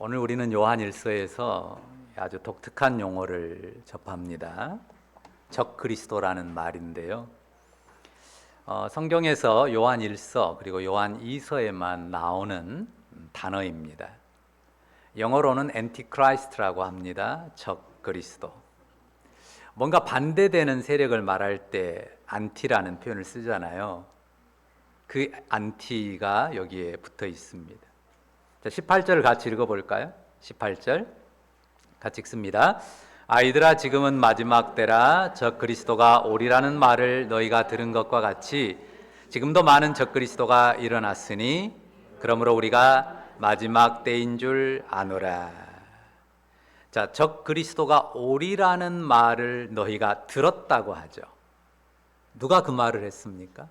오늘 우리는 요한일서에서 아주 독특한 용어를 접합니다. 적그리스도라는 말인데요. 성경에서 요한일서 그리고 요한이서에만 나오는 단어입니다. 영어로는 엔티크라이스트라고 합니다. 적그리스도. 뭔가 반대되는 세력을 말할 때 안티라는 표현을 쓰잖아요. 그 안티가 여기에 붙어 있습니다. 자, 18절을 같이 읽어볼까요? 18절 같이 읽습니다. 아이들아, 지금은 마지막 때라. 적그리스도가 오리라는 말을 너희가 들은 것과 같이 지금도 많은 적그리스도가 일어났으니 그러므로 우리가 마지막 때인 줄 아노라. 자, 적그리스도가 오리라는 말을 너희가 들었다고 하죠. 누가 그 말을 했습니까?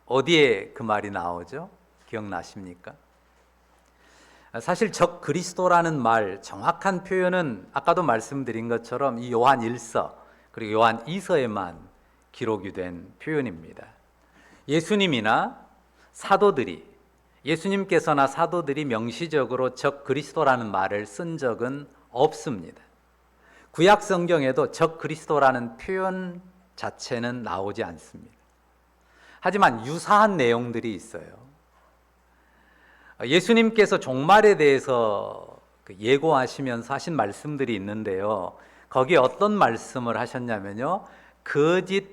어디에 그 말이 나오죠? 기억나십니까? 사실 적그리스도라는 말, 정확한 표현은 아까도 말씀드린 것처럼 이 요한 1서 그리고 요한 2서에만 기록이 된 표현입니다. 예수님이나 사도들이, 예수님께서나 사도들이 명시적으로 적그리스도라는 말을 쓴 적은 없습니다. 구약 성경에도 적그리스도라는 표현 자체는 나오지 않습니다. 하지만 유사한 내용들이 있어요. 예수님께서 종말에 대해서 예고하시면서 하신 말씀들이 있는데요. 거기에 어떤 말씀을 하셨냐면요. 거짓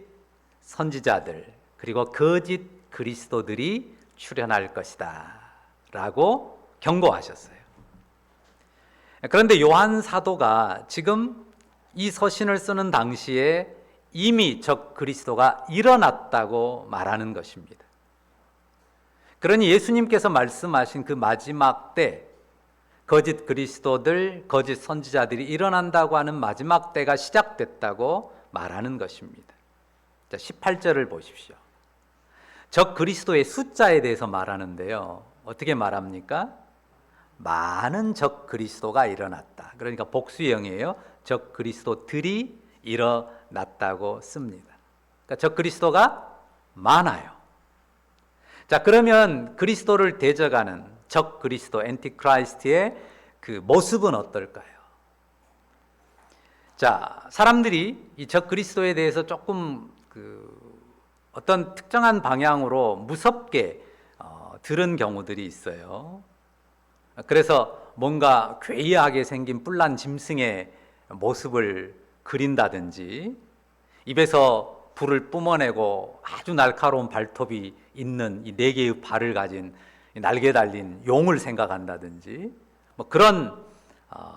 선지자들 그리고 거짓 그리스도들이 출현할 것이다 라고 경고하셨어요. 그런데 요한 사도가 지금 이 서신을 쓰는 당시에 이미 적 그리스도가 일어났다고 말하는 것입니다. 그러니 예수님께서 말씀하신 그 마지막 때 거짓 그리스도들, 거짓 선지자들이 일어난다고 하는 마지막 때가 시작됐다고 말하는 것입니다. 자, 18절을 보십시오. 적 그리스도의 숫자에 대해서 말하는데요. 어떻게 말합니까? 많은 적 그리스도가 일어났다. 그러니까 복수형이에요. 적 그리스도들이 일어났다고 씁니다. 그러니까 적 그리스도가 많아요. 자, 그러면 그리스도를 대적하는 적 그리스도, 엔티크라이스트의 그 모습은 어떨까요? 자, 사람들이 이 적 그리스도에 대해서 조금 어떤 특정한 방향으로 무섭게 들은 경우들이 있어요. 그래서 뭔가 괴이하게 생긴 뿔난 짐승의 모습을 그린다든지, 입에서 불을 뿜어내고 아주 날카로운 발톱이 있는 이 네 개의 발을 가진 날개 달린 용을 생각한다든지, 뭐 그런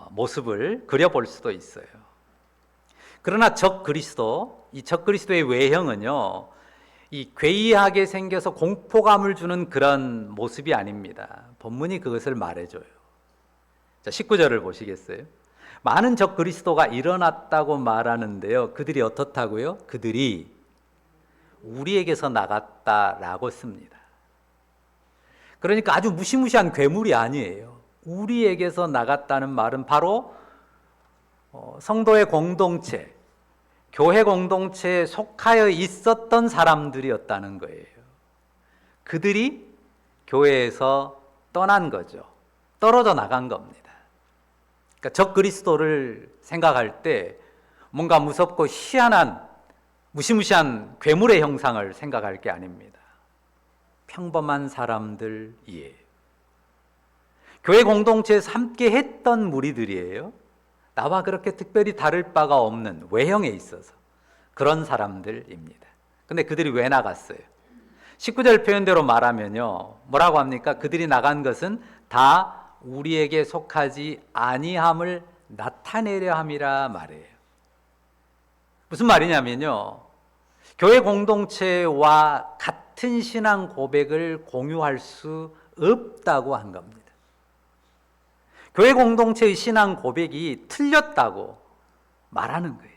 모습을 그려볼 수도 있어요. 그러나 적 그리스도, 이 적 그리스도의 외형은요, 이 괴이하게 생겨서 공포감을 주는 그런 모습이 아닙니다. 본문이 그것을 말해줘요. 자, 19절을 보시겠어요? 많은 적 그리스도가 일어났다고 말하는데요. 그들이 어떻다고요? 그들이 우리에게서 나갔다라고 씁니다. 그러니까 아주 무시무시한 괴물이 아니에요. 우리에게서 나갔다는 말은 바로 성도의 공동체, 교회 공동체에 속하여 있었던 사람들이었다는 거예요. 그들이 교회에서 떠난 거죠. 떨어져 나간 겁니다. 그러니까 적 그리스도를 생각할 때 뭔가 무섭고 희한한 무시무시한 괴물의 형상을 생각할 게 아닙니다. 평범한 사람들이에요. 교회 공동체에서 함께 했던 무리들이에요. 나와 그렇게 특별히 다를 바가 없는 외형에 있어서 그런 사람들입니다. 근데 그들이 왜 나갔어요? 19절 표현대로 말하면요, 뭐라고 합니까? 그들이 나간 것은 다 우리에게 속하지 아니함을 나타내려 함이라 말해요. 무슨 말이냐면요, 교회 공동체와 같은 신앙 고백을 공유할 수 없다고 한 겁니다. 교회 공동체의 신앙 고백이 틀렸다고 말하는 거예요.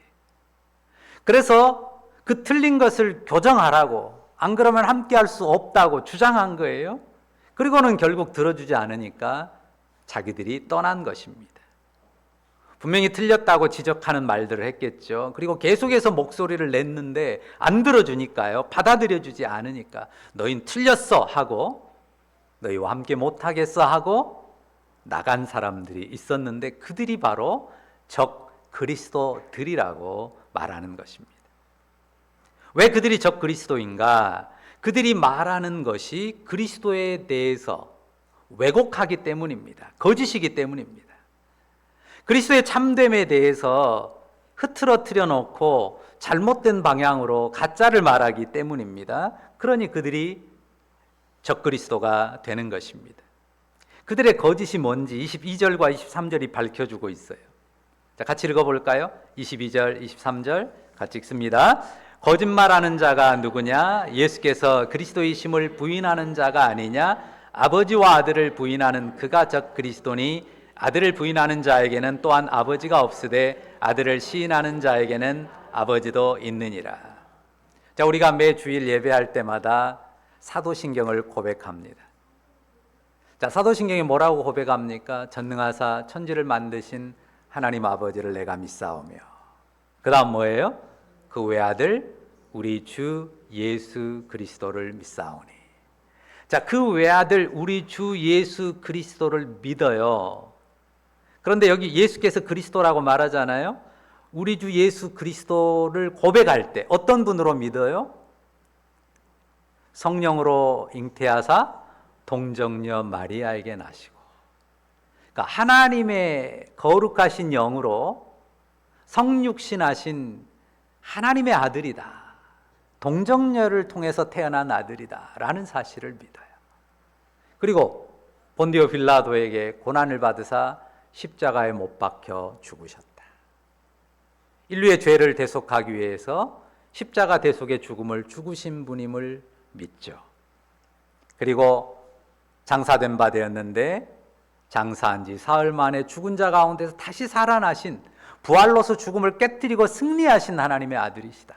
그래서 그 틀린 것을 교정하라고, 안 그러면 함께 할 수 없다고 주장한 거예요. 그리고는 결국 들어주지 않으니까 자기들이 떠난 것입니다. 분명히 틀렸다고 지적하는 말들을 했겠죠. 그리고 계속해서 목소리를 냈는데 안 들어주니까요. 받아들여주지 않으니까 너희는 틀렸어 하고, 너희와 함께 못하겠어 하고 나간 사람들이 있었는데 그들이 바로 적 그리스도들이라고 말하는 것입니다. 왜 그들이 적 그리스도인가? 그들이 말하는 것이 그리스도에 대해서 왜곡하기 때문입니다. 거짓이기 때문입니다. 그리스도의 참됨에 대해서 흐트러뜨려 놓고 잘못된 방향으로 가짜를 말하기 때문입니다. 그러니 그들이 적그리스도가 되는 것입니다. 그들의 거짓이 뭔지 22절과 23절이 밝혀주고 있어요. 자, 같이 읽어볼까요? 22절, 23절 같이 읽습니다. 거짓말하는 자가 누구냐? 예수께서 그리스도이심을 부인하는 자가 아니냐? 아버지와 아들을 부인하는 그가 적그리스도니 아들을 부인하는 자에게는 또한 아버지가 없으되 아들을 시인하는 자에게는 아버지도 있느니라. 자, 우리가 매 주일 예배할 때마다 사도신경을 고백합니다. 자, 사도신경이 뭐라고 고백합니까? 전능하사 천지를 만드신 하나님 아버지를 내가 믿사오며, 그 다음 뭐예요? 그 외아들 우리 주 예수 그리스도를 믿사오니. 자, 그 외아들 우리 주 예수 그리스도를 믿어요. 그런데 여기 예수께서 그리스도라고 말하잖아요. 우리 주 예수 그리스도를 고백할 때 어떤 분으로 믿어요? 성령으로 잉태하사 동정녀 마리아에게 나시고, 그러니까 하나님의 거룩하신 영으로 성육신하신 하나님의 아들이다, 동정녀를 통해서 태어난 아들이다 라는 사실을 믿어요. 그리고 본디오 빌라도에게 고난을 받으사 십자가에 못 박혀 죽으셨다. 인류의 죄를 대속하기 위해서 십자가 대속의 죽음을 죽으신 분임을 믿죠. 그리고 장사된 바 되었는데 장사한 지 사흘 만에 죽은 자 가운데서 다시 살아나신, 부활로서 죽음을 깨뜨리고 승리하신 하나님의 아들이시다.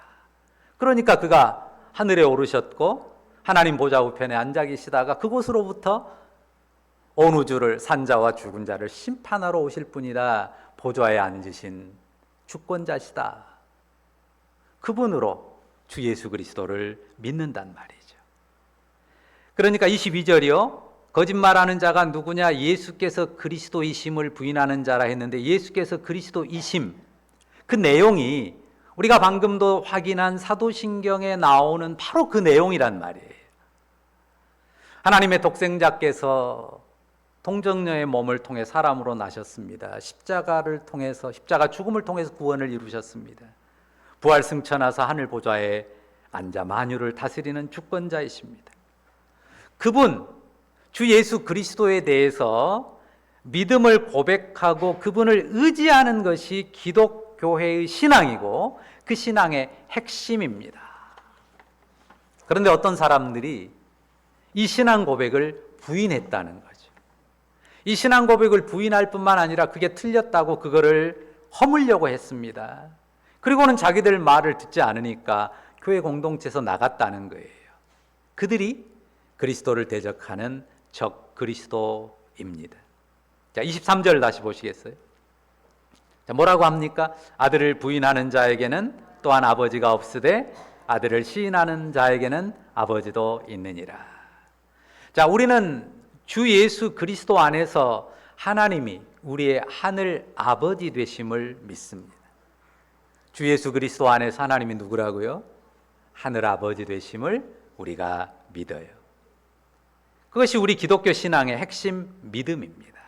그러니까 그가 하늘에 오르셨고 하나님 보좌 우편에 앉아 계시다가 그곳으로부터 온 우주를 산자와 죽은 자를 심판하러 오실 분이다. 보좌에 앉으신 주권자시다. 그분으로 주 예수 그리스도를 믿는단 말이죠. 그러니까 22절이요. 거짓말하는 자가 누구냐? 예수께서 그리스도이심을 부인하는 자라 했는데 예수께서 그리스도이심, 그 내용이 우리가 방금도 확인한 사도신경에 나오는 바로 그 내용이란 말이에요. 하나님의 독생자께서 동정녀의 몸을 통해 사람으로 나셨습니다. 십자가를 통해서, 십자가 죽음을 통해서 구원을 이루셨습니다. 부활 승천하사 하늘 보좌에 앉아 만유를 다스리는 주권자이십니다. 그분 주 예수 그리스도에 대해서 믿음을 고백하고 그분을 의지하는 것이 기독교회의 신앙이고 그 신앙의 핵심입니다. 그런데 어떤 사람들이 이 신앙 고백을 부인했다는 거죠. 이 신앙 고백을 부인할 뿐만 아니라 그게 틀렸다고 그거를 허물려고 했습니다. 그리고는 자기들 말을 듣지 않으니까 교회 공동체에서 나갔다는 거예요. 그들이 그리스도를 대적하는 적 그리스도입니다. 자, 23절 다시 보시겠어요? 자, 뭐라고 합니까? 아들을 부인하는 자에게는 또한 아버지가 없으되 아들을 시인하는 자에게는 아버지도 있느니라. 자, 우리는 주 예수 그리스도 안에서 하나님이 우리의 하늘 아버지 되심을 믿습니다. 주 예수 그리스도 안에서 하나님이 누구라고요? 하늘 아버지 되심을 우리가 믿어요. 그것이 우리 기독교 신앙의 핵심 믿음입니다.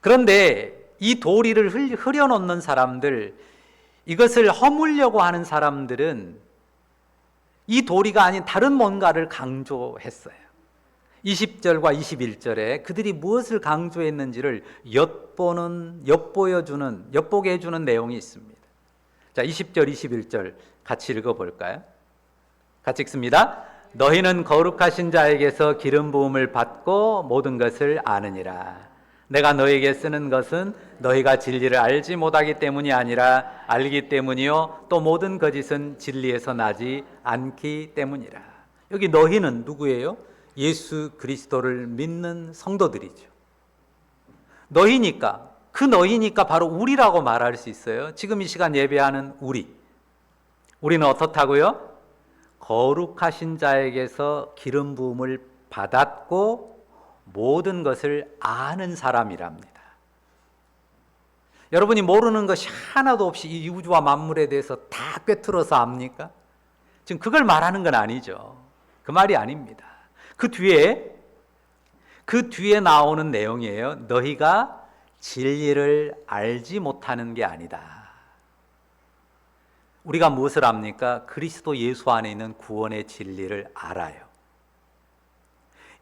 그런데 이 도리를 흐려놓는 사람들, 이것을 허물려고 하는 사람들은 이 도리가 아닌 다른 뭔가를 강조했어요. 20절과 21절에 그들이 무엇을 강조했는지를 엿보게 해주는 내용이 있습니다. 자, 20절, 21절 같이 읽어볼까요? 같이 읽습니다. 너희는 거룩하신 자에게서 기름 부음을 받고 모든 것을 아느니라. 내가 너희에게 쓰는 것은 너희가 진리를 알지 못하기 때문이 아니라 알기 때문이요 또 모든 거짓은 진리에서 나지 않기 때문이라. 여기 너희는 누구예요? 예수 그리스도를 믿는 성도들이죠. 너희니까, 그 너희니까 바로 우리라고 말할 수 있어요. 지금 이 시간 예배하는 우리는 어떻다고요? 거룩하신 자에게서 기름 부음을 받았고 모든 것을 아는 사람이랍니다. 여러분이 모르는 것이 하나도 없이 이 우주와 만물에 대해서 다 꿰뚫어서 압니까? 지금 그걸 말하는 건 아니죠. 그 말이 아닙니다. 그 뒤에 나오는 내용이에요. 너희가 진리를 알지 못하는 게 아니다. 우리가 무엇을 압니까? 그리스도 예수 안에 있는 구원의 진리를 알아요.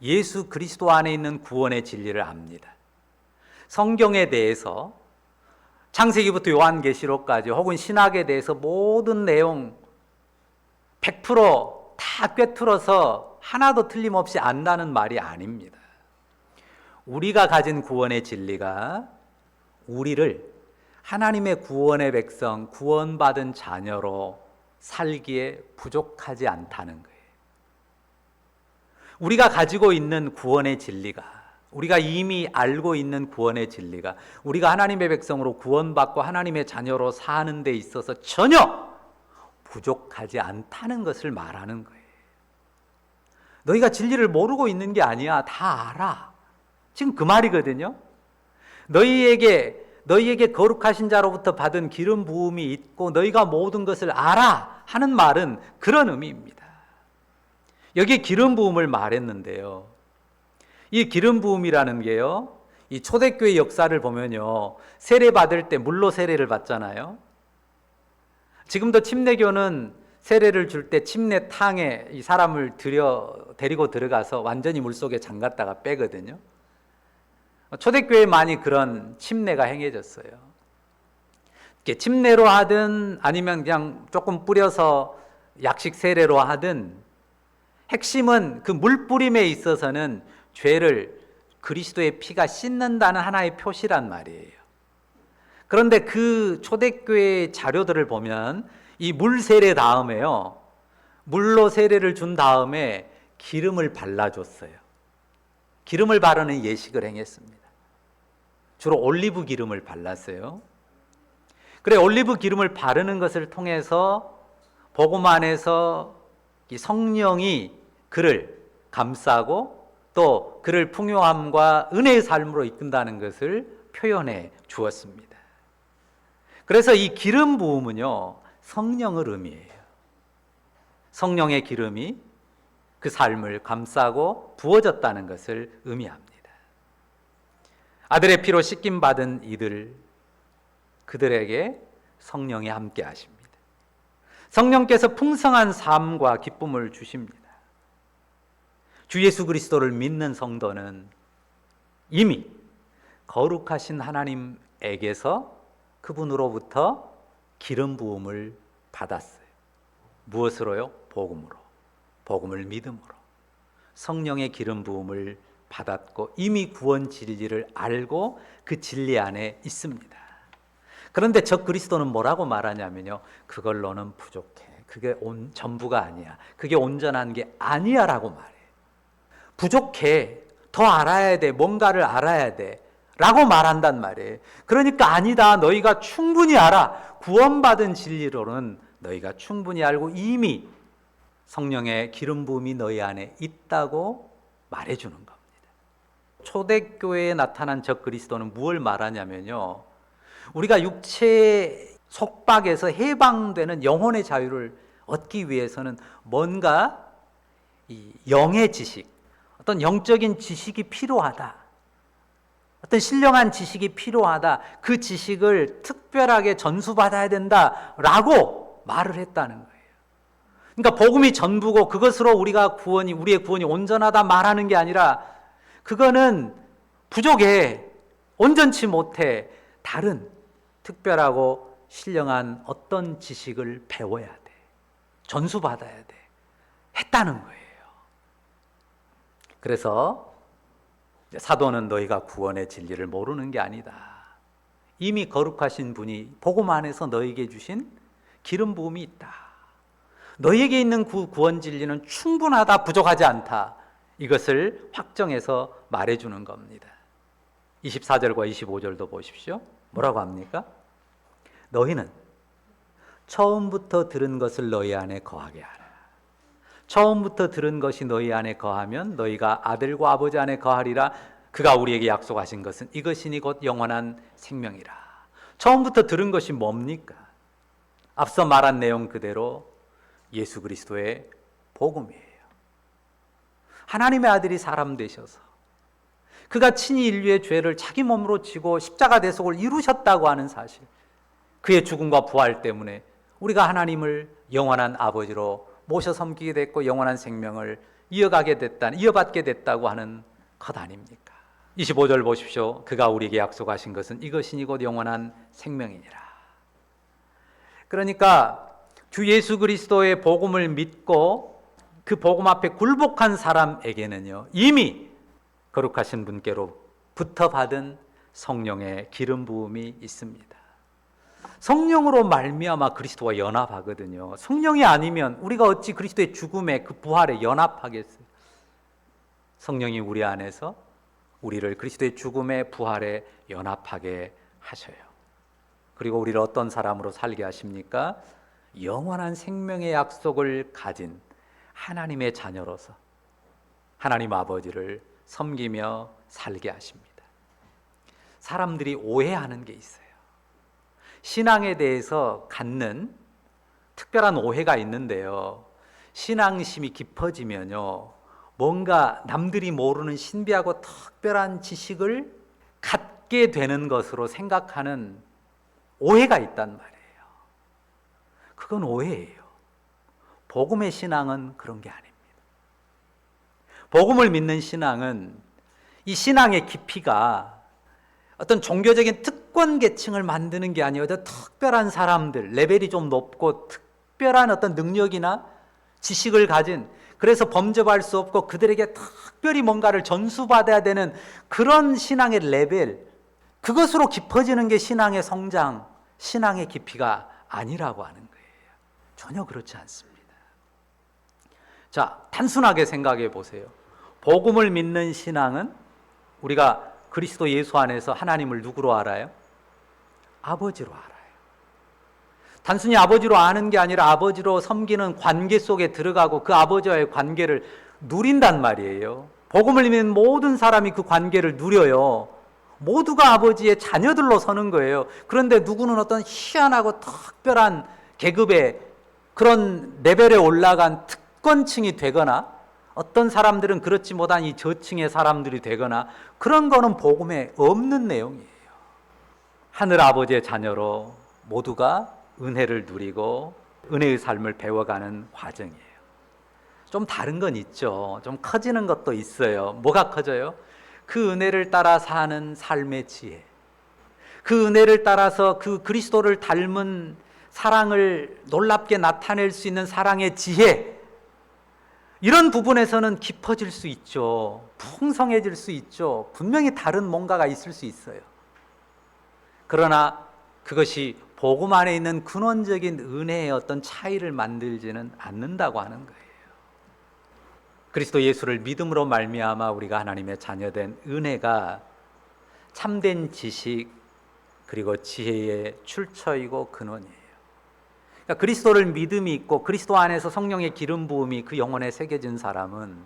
예수 그리스도 안에 있는 구원의 진리를 압니다. 성경에 대해서 창세기부터 요한계시록까지 혹은 신학에 대해서 모든 내용 100%다 꿰뚫어서 하나도 틀림없이 안다는 말이 아닙니다. 우리가 가진 구원의 진리가 우리를 하나님의 구원의 백성, 구원받은 자녀로 살기에 부족하지 않다는 거예요. 우리가 가지고 있는 구원의 진리가, 우리가 이미 알고 있는 구원의 진리가 우리가 하나님의 백성으로 구원받고 하나님의 자녀로 사는 데 있어서 전혀 부족하지 않다는 것을 말하는 거예요. 너희가 진리를 모르고 있는 게 아니야. 다 알아. 지금 그 말이거든요. 너희에게 거룩하신 자로부터 받은 기름 부음이 있고 너희가 모든 것을 알아 하는 말은 그런 의미입니다. 여기 기름 부음을 말했는데요. 이 기름 부음이라는 게요, 이 초대교회 역사를 보면요, 세례 받을 때 물로 세례를 받잖아요. 지금도 침례교는 세례를 줄 때 침례탕에 이 사람을 데리고 들어가서 완전히 물속에 잠갔다가 빼거든요. 초대교회에 많이 그런 침례가 행해졌어요. 침례로 하든 아니면 그냥 조금 뿌려서 약식 세례로 하든 핵심은 그 물 뿌림에 있어서는 죄를 그리스도의 피가 씻는다는 하나의 표시란 말이에요. 그런데 그 초대교회 자료들을 보면 이 물 세례 다음에요, 물로 세례를 준 다음에 기름을 발라줬어요. 기름을 바르는 예식을 행했습니다. 주로 올리브 기름을 발랐어요. 그래, 올리브 기름을 바르는 것을 통해서 복음 안에서 이 성령이 그를 감싸고 또 그를 풍요함과 은혜의 삶으로 이끈다는 것을 표현해 주었습니다. 그래서 이 기름 부음은요, 성령을 의미해요. 성령의 기름이 그 삶을 감싸고 부어졌다는 것을 의미합니다. 아들의 피로 씻김 받은 그들에게 성령이 함께 하십니다. 성령께서 풍성한 삶과 기쁨을 주십니다. 주 예수 그리스도를 믿는 성도는 이미 거룩하신 하나님에게서 그분으로부터 기름 부음을 받았어요. 무엇으로요? 복음으로. 복음을 믿음으로. 성령의 기름 부음을 받았고 이미 구원 진리를 알고 그 진리 안에 있습니다. 그런데 저 그리스도는 뭐라고 말하냐면요, 그걸로는 부족해. 그게 전부가 아니야. 그게 온전한 게 아니야 라고 말해요. 부족해. 더 알아야 돼. 뭔가를 알아야 돼 라고 말한단 말이에요. 그러니까 아니다. 너희가 충분히 알아. 구원받은 진리로는 너희가 충분히 알고 이미 성령의 기름 부음이 너희 안에 있다고 말해주는 겁니다. 초대교회에 나타난 저 그리스도는 무엇을 말하냐면요, 우리가 육체의 속박에서 해방되는 영혼의 자유를 얻기 위해서는 뭔가 이 영의 지식, 어떤 영적인 지식이 필요하다. 어떤 신령한 지식이 필요하다. 그 지식을 특별하게 전수받아야 된다라고 말을 했다는 거예요. 그러니까 복음이 전부고 그것으로 우리의 구원이 온전하다 말하는 게 아니라 그거는 부족해. 온전치 못해. 다른 특별하고 신령한 어떤 지식을 배워야 돼. 전수받아야 돼. 했다는 거예요. 그래서 사도는 너희가 구원의 진리를 모르는 게 아니다. 이미 거룩하신 분이 복음 안에서 너희에게 주신 기름 부음이 있다. 너희에게 있는 구원 진리는 충분하다, 부족하지 않다. 이것을 확정해서 말해주는 겁니다. 24절과 25절도 보십시오. 뭐라고 합니까? 너희는 처음부터 들은 것을 너희 안에 거하게 하라. 처음부터 들은 것이 너희 안에 거하면 너희가 아들과 아버지 안에 거하리라. 그가 우리에게 약속하신 것은 이것이니 곧 영원한 생명이라. 처음부터 들은 것이 뭡니까? 앞서 말한 내용 그대로 예수 그리스도의 복음이에요. 하나님의 아들이 사람 되셔서 그가 친히 인류의 죄를 자기 몸으로 지고 십자가 대속을 이루셨다고 하는 사실, 그의 죽음과 부활 때문에 우리가 하나님을 영원한 아버지로 모셔 섬기게 됐고 영원한 생명을 이어받게 됐다고 하는 것 아닙니까? 25절 보십시오. 그가 우리에게 약속하신 것은 이것이니 곧 영원한 생명이니라. 그러니까 주 예수 그리스도의 복음을 믿고 그 복음 앞에 굴복한 사람에게는요, 이미 거룩하신 분께로부터 받은 성령의 기름 부음이 있습니다. 성령으로 말미암아 그리스도와 연합하거든요. 성령이 아니면 우리가 어찌 그리스도의 죽음에 그 부활에 연합하겠어요? 성령이 우리 안에서 우리를 그리스도의 죽음에 부활에 연합하게 하셔요. 그리고 우리를 어떤 사람으로 살게 하십니까? 영원한 생명의 약속을 가진 하나님의 자녀로서 하나님 아버지를 섬기며 살게 하십니다. 사람들이 오해하는 게 있어요. 신앙에 대해서 갖는 특별한 오해가 있는데요, 신앙심이 깊어지면요, 뭔가 남들이 모르는 신비하고 특별한 지식을 갖게 되는 것으로 생각하는 오해가 있단 말이에요. 그건 오해예요. 복음의 신앙은 그런 게 아닙니다. 복음을 믿는 신앙은 이 신앙의 깊이가 어떤 종교적인 특권 계층을 만드는 게 아니에요. 특별한 사람들, 레벨이 좀 높고 특별한 어떤 능력이나 지식을 가진, 그래서 범접할 수 없고 그들에게 특별히 뭔가를 전수받아야 되는 그런 신앙의 레벨, 그것으로 깊어지는 게 신앙의 성장, 신앙의 깊이가 아니라고 하는 거예요. 전혀 그렇지 않습니다. 자, 단순하게 생각해 보세요. 복음을 믿는 신앙은 우리가 그리스도 예수 안에서 하나님을 누구로 알아요? 아버지로 알아요. 단순히 아버지로 아는 게 아니라 아버지로 섬기는 관계 속에 들어가고 그 아버지와의 관계를 누린단 말이에요. 복음을 믿는 모든 사람이 그 관계를 누려요. 모두가 아버지의 자녀들로 서는 거예요. 그런데 누구는 어떤 희한하고 특별한 계급의 그런 레벨에 올라간 특권층이 되거나, 어떤 사람들은 그렇지 못한 이 저층의 사람들이 되거나, 그런 거는 복음에 없는 내용이에요. 하늘 아버지의 자녀로 모두가 은혜를 누리고 은혜의 삶을 배워가는 과정이에요. 좀 다른 건 있죠. 좀 커지는 것도 있어요. 뭐가 커져요? 그 은혜를 따라 사는 삶의 지혜, 그 은혜를 따라서 그 그리스도를 닮은 사랑을 놀랍게 나타낼 수 있는 사랑의 지혜, 이런 부분에서는 깊어질 수 있죠. 풍성해질 수 있죠. 분명히 다른 뭔가가 있을 수 있어요. 그러나 그것이 복음 안에 있는 근원적인 은혜의 어떤 차이를 만들지는 않는다고 하는 거예요. 그리스도 예수를 믿음으로 말미암아 우리가 하나님의 자녀된 은혜가 참된 지식 그리고 지혜의 출처이고 근원이에요. 그러니까 그리스도를 믿음이 있고 그리스도 안에서 성령의 기름 부음이 그 영혼에 새겨진 사람은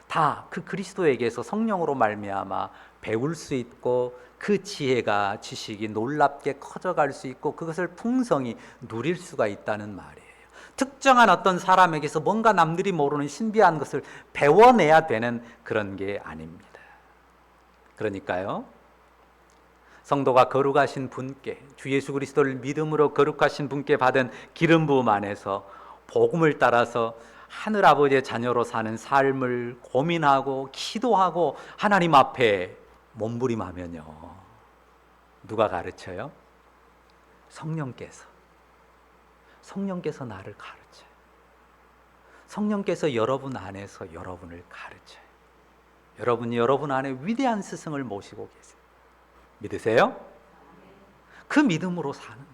다 그 그리스도에게서 성령으로 말미암아 배울 수 있고 그 지혜가 지식이 놀랍게 커져갈 수 있고 그것을 풍성히 누릴 수가 있다는 말이에요. 특정한 어떤 사람에게서 뭔가 남들이 모르는 신비한 것을 배워내야 되는 그런 게 아닙니다. 그러니까요, 성도가 거룩하신 분께, 주 예수 그리스도를 믿음으로 거룩하신 분께 받은 기름 부음 안에서 복음을 따라서 하늘 아버지의 자녀로 사는 삶을 고민하고 기도하고 하나님 앞에 몸부림하면요, 누가 가르쳐요? 성령께서 나를 가르쳐요. 성령께서 여러분 안에서 여러분을 가르쳐요. 여러분이 여러분 안에 위대한 스승을 모시고 계세요. 믿으세요? 그 믿음으로 사는 거예요.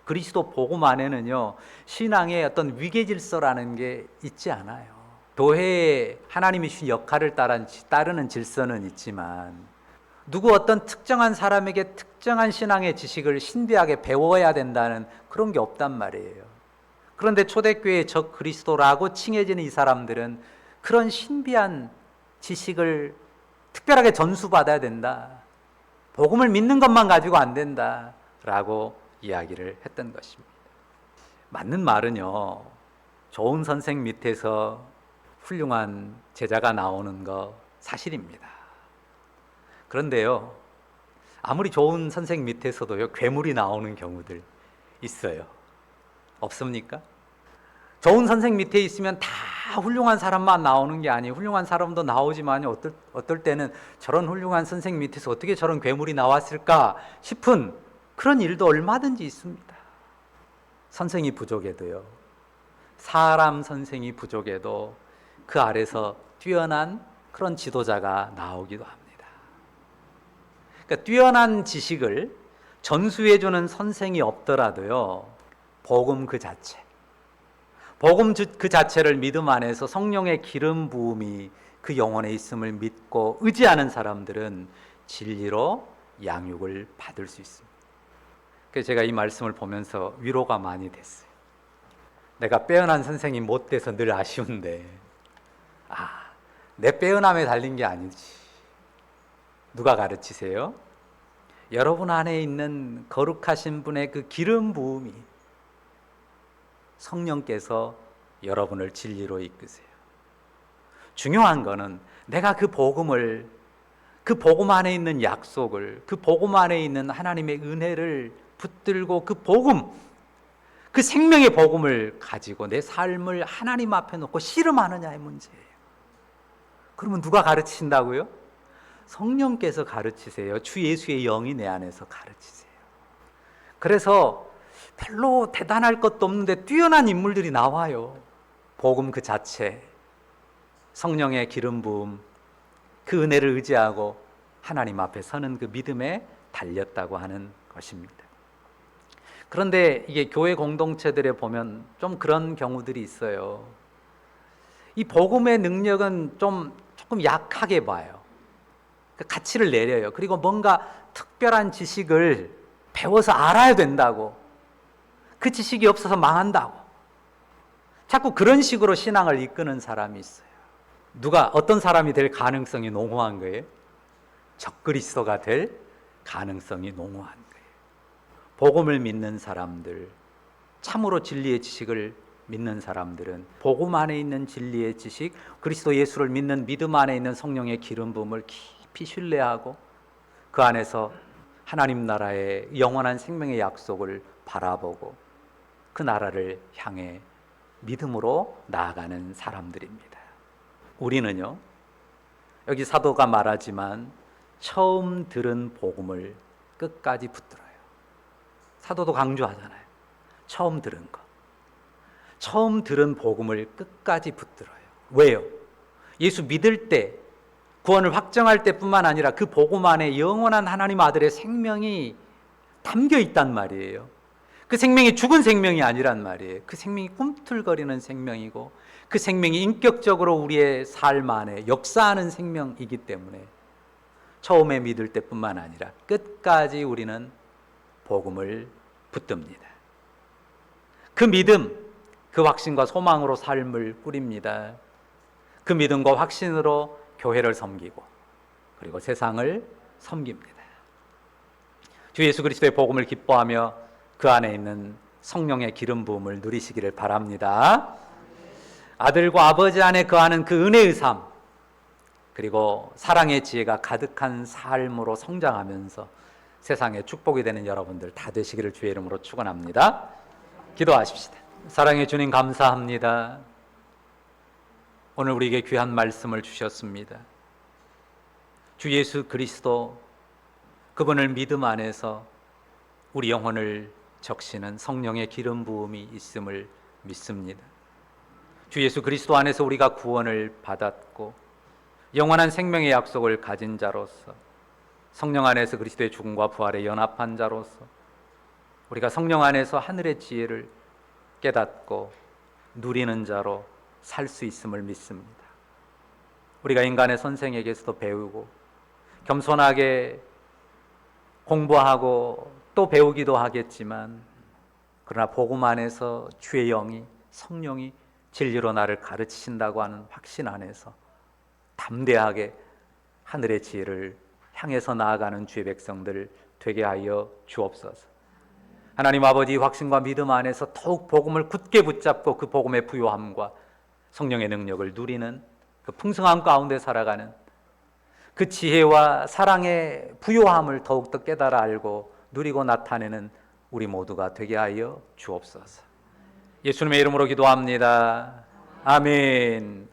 그리스도 복음 안에는요, 신앙의 어떤 위계 질서라는 게 있지 않아요. 교회에 하나님이 주신 역할을 따르는 질서는 있지만, 누구 어떤 특정한 사람에게 특정한 신앙의 지식을 신비하게 배워야 된다는 그런 게 없단 말이에요. 그런데 초대교회의 적 그리스도라고 칭해지는 이 사람들은 그런 신비한 지식을 특별하게 전수받아야 된다. 복음을 믿는 것만 가지고 안 된다라고 이야기를 했던 것입니다. 맞는 말은요, 좋은 선생 밑에서 훌륭한 제자가 나오는 거 사실입니다. 그런데요, 아무리 좋은 선생 밑에서도요, 괴물이 나오는 경우들 있어요. 없습니까? 좋은 선생 밑에 있으면 다 훌륭한 사람만 나오는 게 아니에요. 훌륭한 사람도 나오지만 어떨 때는 저런 훌륭한 선생 밑에서 어떻게 저런 괴물이 나왔을까 싶은 그런 일도 얼마든지 있습니다. 선생이 부족해도요, 사람 선생이 부족해도 그 아래서 뛰어난 그런 지도자가 나오기도 합니다. 그러니까 뛰어난 지식을 전수해주는 선생이 없더라도요, 복음 그 자체, 복음 그 자체를 믿음 안에서 성령의 기름 부음이 그 영혼에 있음을 믿고 의지하는 사람들은 진리로 양육을 받을 수 있습니다. 그래서 제가 이 말씀을 보면서 위로가 많이 됐어요. 내가 빼어난 선생이 못 돼서 늘 아쉬운데, 내 빼어남에 달린 게 아니지. 누가 가르치세요? 여러분 안에 있는 거룩하신 분의 그 기름 부음이 성령께서 여러분을 진리로 이끄세요. 중요한 거는 내가 그 복음을, 그 복음 안에 있는 약속을, 그 복음 안에 있는 하나님의 은혜를 붙들고 그 복음, 그 생명의 복음을 가지고 내 삶을 하나님 앞에 놓고 씨름하느냐의 문제예요. 그러면 누가 가르치신다고요? 성령께서 가르치세요. 주 예수의 영이 내 안에서 가르치세요. 그래서 별로 대단할 것도 없는데 뛰어난 인물들이 나와요. 복음 그 자체, 성령의 기름 부음, 그 은혜를 의지하고 하나님 앞에 서는 그 믿음에 달렸다고 하는 것입니다. 그런데 이게 교회 공동체들에 보면 좀 그런 경우들이 있어요. 이 복음의 능력은 조금 약하게 봐요. 그 가치를 내려요. 그리고 뭔가 특별한 지식을 배워서 알아야 된다고, 그 지식이 없어서 망한다고, 자꾸 그런 식으로 신앙을 이끄는 사람이 있어요. 어떤 사람이 될 가능성이 농후한 거예요? 적그리스도가 될 가능성이 농후한 거예요. 복음을 믿는 사람들, 참으로 진리의 지식을 믿는 사람들은 복음 안에 있는 진리의 지식, 그리스도 예수를 믿는 믿음 안에 있는 성령의 기름 부음을 깊이 신뢰하고 그 안에서 하나님 나라의 영원한 생명의 약속을 바라보고 그 나라를 향해 믿음으로 나아가는 사람들입니다. 우리는요, 여기 사도가 말하지만 처음 들은 복음을 끝까지 붙들어요. 사도도 강조하잖아요. 처음 들은 거. 처음 들은 복음을 끝까지 붙들어요. 왜요? 예수 믿을 때, 구원을 확정할 때뿐만 아니라 그 복음 안에 영원한 하나님 아들의 생명이 담겨 있단 말이에요. 그 생명이 죽은 생명이 아니란 말이에요. 그 생명이 꿈틀거리는 생명이고 그 생명이 인격적으로 우리의 삶 안에 역사하는 생명이기 때문에 처음에 믿을 때뿐만 아니라 끝까지 우리는 복음을 붙듭니다. 그 믿음, 그 확신과 소망으로 삶을 꾸립니다. 그 믿음과 확신으로 교회를 섬기고 그리고 세상을 섬깁니다. 주 예수 그리스도의 복음을 기뻐하며 그 안에 있는 성령의 기름 부음을 누리시기를 바랍니다. 아들과 아버지 안에 거하는 그 은혜의 삶, 그리고 사랑의 지혜가 가득한 삶으로 성장하면서 세상에 축복이 되는 여러분들 다 되시기를 주의 이름으로 축원합니다. 기도하십시다. 사랑의 주님, 감사합니다. 오늘 우리에게 귀한 말씀을 주셨습니다. 주 예수 그리스도, 그분을 믿음 안에서 우리 영혼을 적시는 성령의 기름 부음이 있음을 믿습니다. 주 예수 그리스도 안에서 우리가 구원을 받았고 영원한 생명의 약속을 가진 자로서, 성령 안에서 그리스도의 죽음과 부활에 연합한 자로서 우리가 성령 안에서 하늘의 지혜를 깨닫고 누리는 자로 살 수 있음을 믿습니다. 우리가 인간의 선생에게서도 배우고 겸손하게 공부하고 또 배우기도 하겠지만, 그러나 복음 안에서 주의 영이 성령이 진리로 나를 가르치신다고 하는 확신 안에서 담대하게 하늘의 지혜를 향해서 나아가는 주의 백성들 되게 하여 주옵소서. 하나님 아버지, 확신과 믿음 안에서 더욱 복음을 굳게 붙잡고 그 복음의 부요함과 성령의 능력을 누리는 그 풍성함 가운데 살아가는 그 지혜와 사랑의 부요함을 더욱더 깨달아 알고 누리고 나타내는 우리 모두가 되게 하여 주옵소서. 예수님의 이름으로 기도합니다. 아멘.